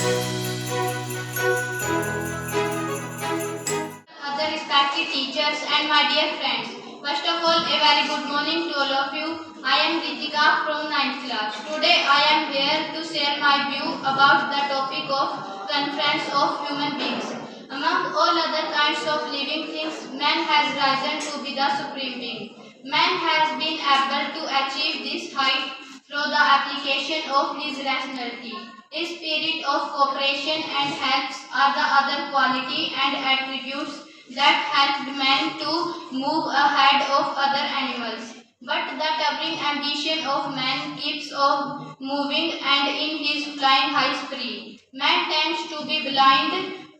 Other respected teachers and my dear friends. First of all, a very good morning to all of you. I am Ritika from 9th class. Today I am here to share my view about the topic of conference of human beings. Among all other kinds of living things, man has risen to be the supreme being. Man has been able to achieve this height through the application of his rationality. His spirit of cooperation and helps are the other quality and attributes that helped man to move ahead of other animals. But the towering ambition of man keeps on moving and in his flying high spree. Man tends to be blind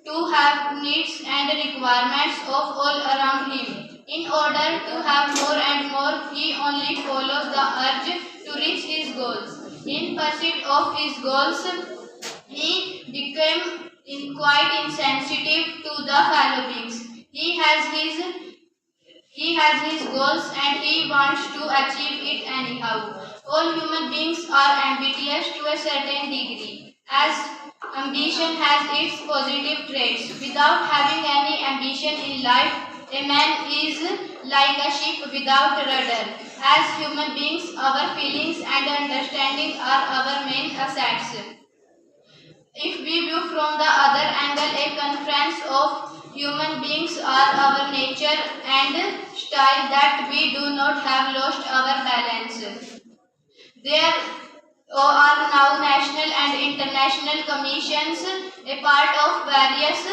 to have needs and requirements of all around him. In order to have more and more, he only follows the urge to reach his goals. In pursuit of his goals, he became quite insensitive to the fellow beings. He has his goals and he wants to achieve it anyhow. All human beings are ambitious to a certain degree, as ambition has its positive traits. Without having any ambition in life, a man is like a ship without a rudder. As human beings, our feelings and understanding are our main assets. If we view from the other angle, a conference of human beings are our nature and style that we do not have lost our balance. There are now national and international commissions, a part of various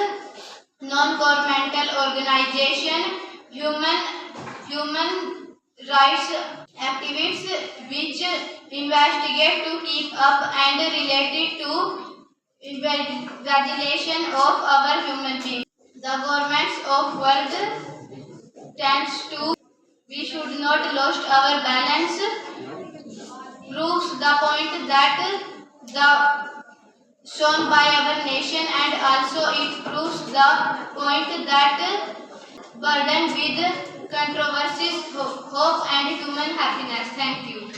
non-governmental organizations, human rights activists which investigate to keep up and related to evaluation of our human beings. The governments of world tends to we should not lose our balance proves the point that the shown by our nation, and also it proves the point that burdened with controversies, hope and human happiness. Thank you.